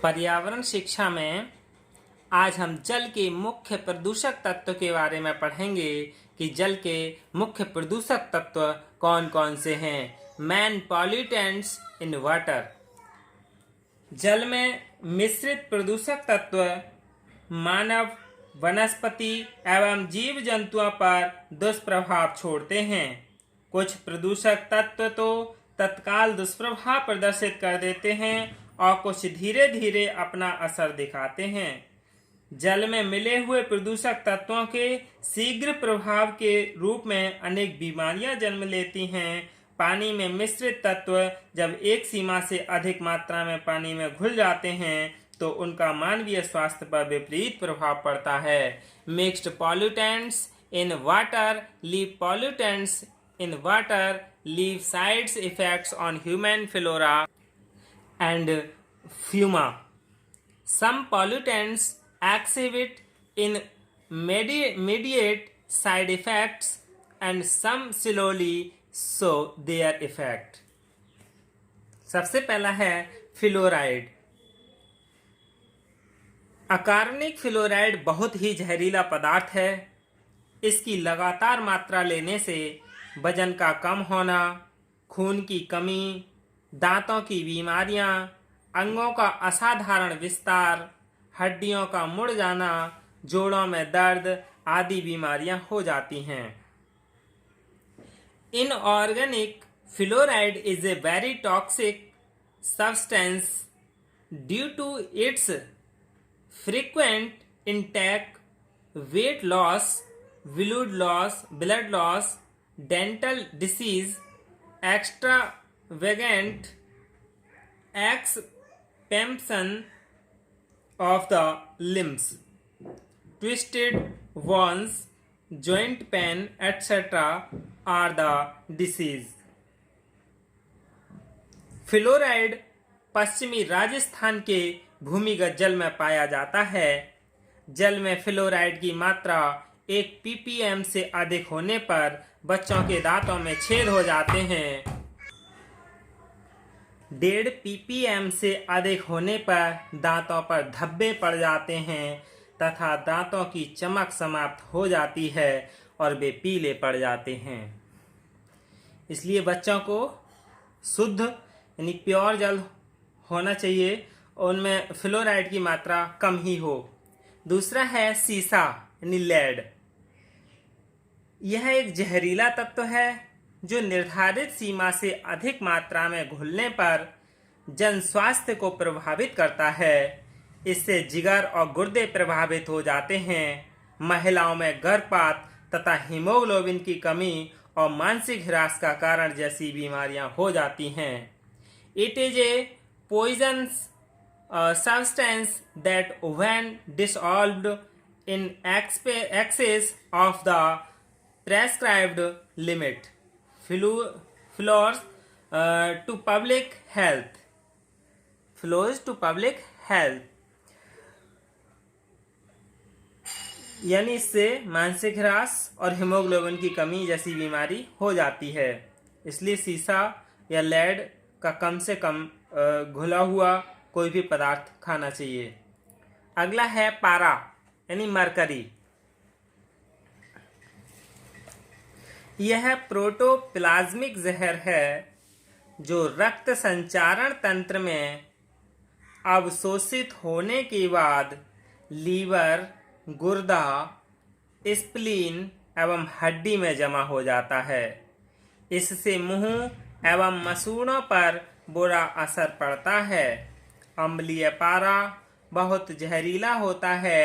पर्यावरण शिक्षा में आज हम जल के मुख्य प्रदूषक तत्व के बारे में पढ़ेंगे कि जल के मुख्य प्रदूषक तत्व कौन कौन से हैं। Main pollutants in water. जल में मिश्रित प्रदूषक तत्व मानव, वनस्पति एवं जीव जंतुओं पर दुष्प्रभाव छोड़ते हैं। कुछ प्रदूषक तत्व तो तत्काल दुष्प्रभाव प्रदर्शित कर देते हैं और कुछ धीरे धीरे अपना असर दिखाते हैं। जल में मिले हुए प्रदूषक तत्वों के शीघ्र प्रभाव के रूप में अनेक बीमारियां जन्म लेती हैं। पानी में मिश्रित तत्व जब एक सीमा से अधिक मात्रा में पानी में घुल जाते हैं तो उनका मानवीय स्वास्थ्य पर विपरीत प्रभाव पड़ता है। Mixed pollutants in water leave side effects on human flora and fauna. Some pollutants exhibit immediate side effects and some slowly show their effect. सबसे पहला है फ्लोराइड। अकार्बनिक फ्लोराइड बहुत ही जहरीला पदार्थ है। इसकी लगातार मात्रा लेने से वजन का कम होना, खून की कमी, दांतों की बीमारियां, अंगों का असाधारण विस्तार, हड्डियों का मुड़ जाना, जोड़ों में दर्द आदि बीमारियां हो जाती हैं। Inorganic fluoride is a very toxic substance due to its frequent intake, weight loss, blood loss, dental disease, extravagant expansion of the limbs, twisted bones, joint pain, etc. are the disease. Fluoride पश्चिमी राजस्थान के भूमिगत जल में पाया जाता है। जल में फ्लोराइड की मात्रा 1 ppm से अधिक होने पर बच्चों के दांतों में छेद हो जाते हैं। 1.5 ppm से अधिक होने पर दांतों पर धब्बे पड़ जाते हैं तथा दांतों की चमक समाप्त हो जाती है और वे पीले पड़ जाते हैं। इसलिए बच्चों को शुद्ध यानी प्योर जल होना चाहिए और उनमें फ्लोराइड की मात्रा कम ही हो। दूसरा है सीसा यानी लेड। यह एक जहरीला तत्व है जो निर्धारित सीमा से अधिक मात्रा में घुलने पर जन स्वास्थ्य को प्रभावित करता है। इससे जिगर और गुर्दे प्रभावित हो जाते हैं। महिलाओं में गर्भपात तथा हीमोग्लोबिन की कमी और मानसिक ह्रास का कारण जैसी बीमारियां हो जाती हैं। It is a poisonous substance that when dissolved in excess of the prescribed limit flows to public health यानी इससे मानसिक ह्रास और हीमोग्लोबिन की कमी जैसी बीमारी हो जाती है। इसलिए सीसा या लेड का कम से कम घुला हुआ कोई भी पदार्थ खाना चाहिए। अगला है पारा यानी मरकरी। यह प्रोटोप्लाज्मिक जहर है जो रक्त संचारण तंत्र में अवशोषित होने के बाद लीवर, गुर्दा, स्प्लीन एवं हड्डी में जमा हो जाता है। इससे मुंह एवं मसूड़ों पर बुरा असर पड़ता है। अम्लीय पारा बहुत जहरीला होता है।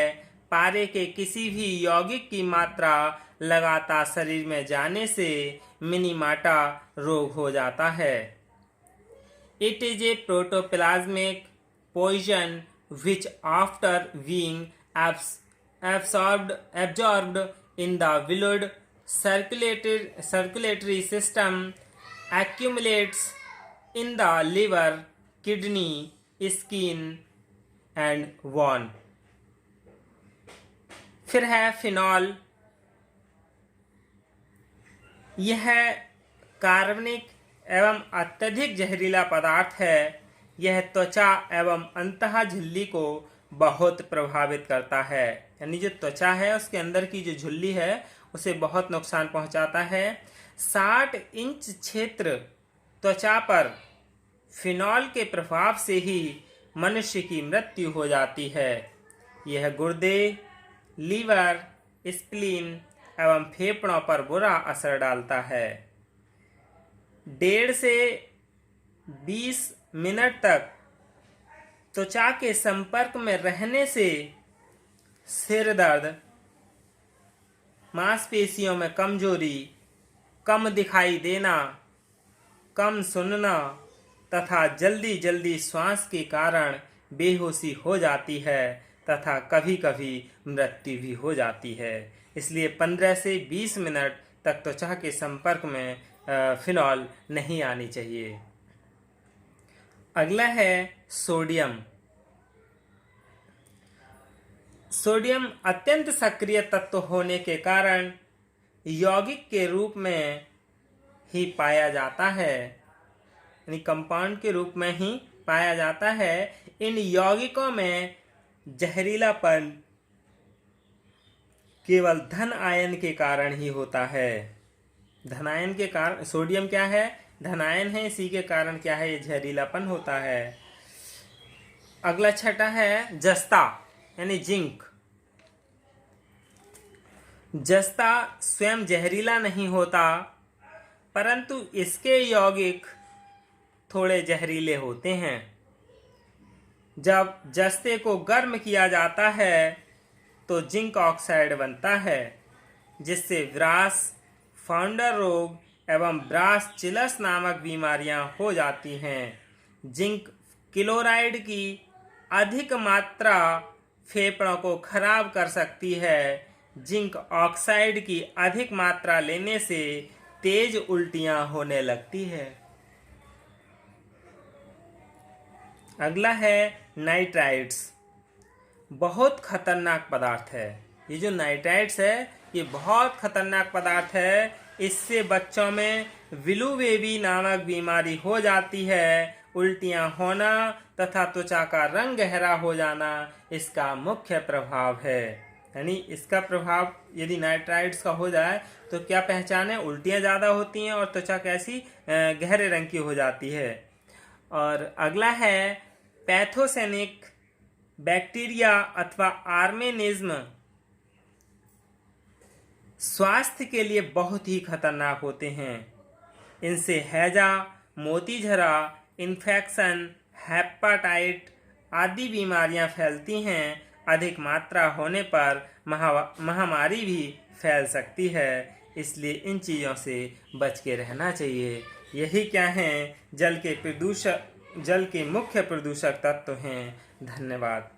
पारे के किसी भी यौगिक की मात्रा लगातार शरीर में जाने से मिनीमाटा रोग हो जाता है। It is a protoplasmic poison which after being absorbed in the blood circulatory system accumulates in the liver, kidney, skin and bone. फिर है फिनॉल। यह कार्बनिक एवं अत्यधिक जहरीला पदार्थ है। यह त्वचा एवं अंतः झिल्ली को बहुत प्रभावित करता है। यानी जो त्वचा है उसके अंदर की जो झिल्ली है उसे बहुत नुकसान पहुंचाता है। 60 इंच क्षेत्र त्वचा पर फिनॉल के प्रभाव से ही मनुष्य की मृत्यु हो जाती है। यह गुर्दे, लीवर, स्प्लीन एवं फेफड़ों पर बुरा असर डालता है। 1.5 से 20 मिनट तक त्वचा के संपर्क में रहने से सिर दर्द, मांसपेशियों में कमजोरी, कम दिखाई देना, कम सुनना तथा जल्दी जल्दी श्वास के कारण बेहोशी हो जाती है तथा कभी कभी मृत्यु भी हो जाती है। इसलिए 15 से 20 मिनट तक त्वचा के संपर्क में फिनॉल नहीं आनी चाहिए। अगला है सोडियम। सोडियम अत्यंत सक्रिय तत्व होने के कारण यौगिक के रूप में ही पाया जाता है, यानी कंपाउंड के रूप में ही पाया जाता है। इन यौगिकों में जहरीलापन केवल धन आयन के कारण ही होता है। धन आयन के कारण सोडियम क्या है? धन आयन है, इसी के कारण क्या है? ये जहरीलापन होता है। अगला छठा है जस्ता यानी जिंक। जस्ता स्वयं जहरीला नहीं होता, परंतु इसके यौगिक थोड़े जहरीले होते हैं। जब जस्ते को गर्म किया जाता है तो जिंक ऑक्साइड बनता है, जिससे ब्रास फाउंडर रोग एवं ब्रास चिलस नामक बीमारियां हो जाती हैं। जिंक क्लोराइड की अधिक मात्रा फेफड़ों को खराब कर सकती है। जिंक ऑक्साइड की अधिक मात्रा लेने से तेज उल्टियां होने लगती है। अगला है नाइट्राइट्स। बहुत खतरनाक पदार्थ है। ये जो नाइट्राइट्स है ये बहुत खतरनाक पदार्थ है। इससे बच्चों में विलू बेबी नामक बीमारी हो जाती है। उल्टियां होना तथा त्वचा का रंग गहरा हो जाना इसका मुख्य प्रभाव है। यानी इसका प्रभाव यदि नाइट्राइट्स का हो जाए तो क्या पहचान है? उल्टियां ज़्यादा होती हैं और त्वचा कैसी गहरे रंग की हो जाती है। और अगला है पैथोजेनिक बैक्टीरिया अथवा ऑर्गेनिज्म। स्वास्थ्य के लिए बहुत ही खतरनाक होते हैं। इनसे हैजा, मोतीझरा, इन्फेक्शन, हेपेटाइट आदि बीमारियां फैलती हैं। अधिक मात्रा होने पर महामारी भी फैल सकती है। इसलिए इन चीज़ों से बच के रहना चाहिए। यही क्या हैं जल के मुख्य प्रदूषक तत्व हैं। धन्यवाद।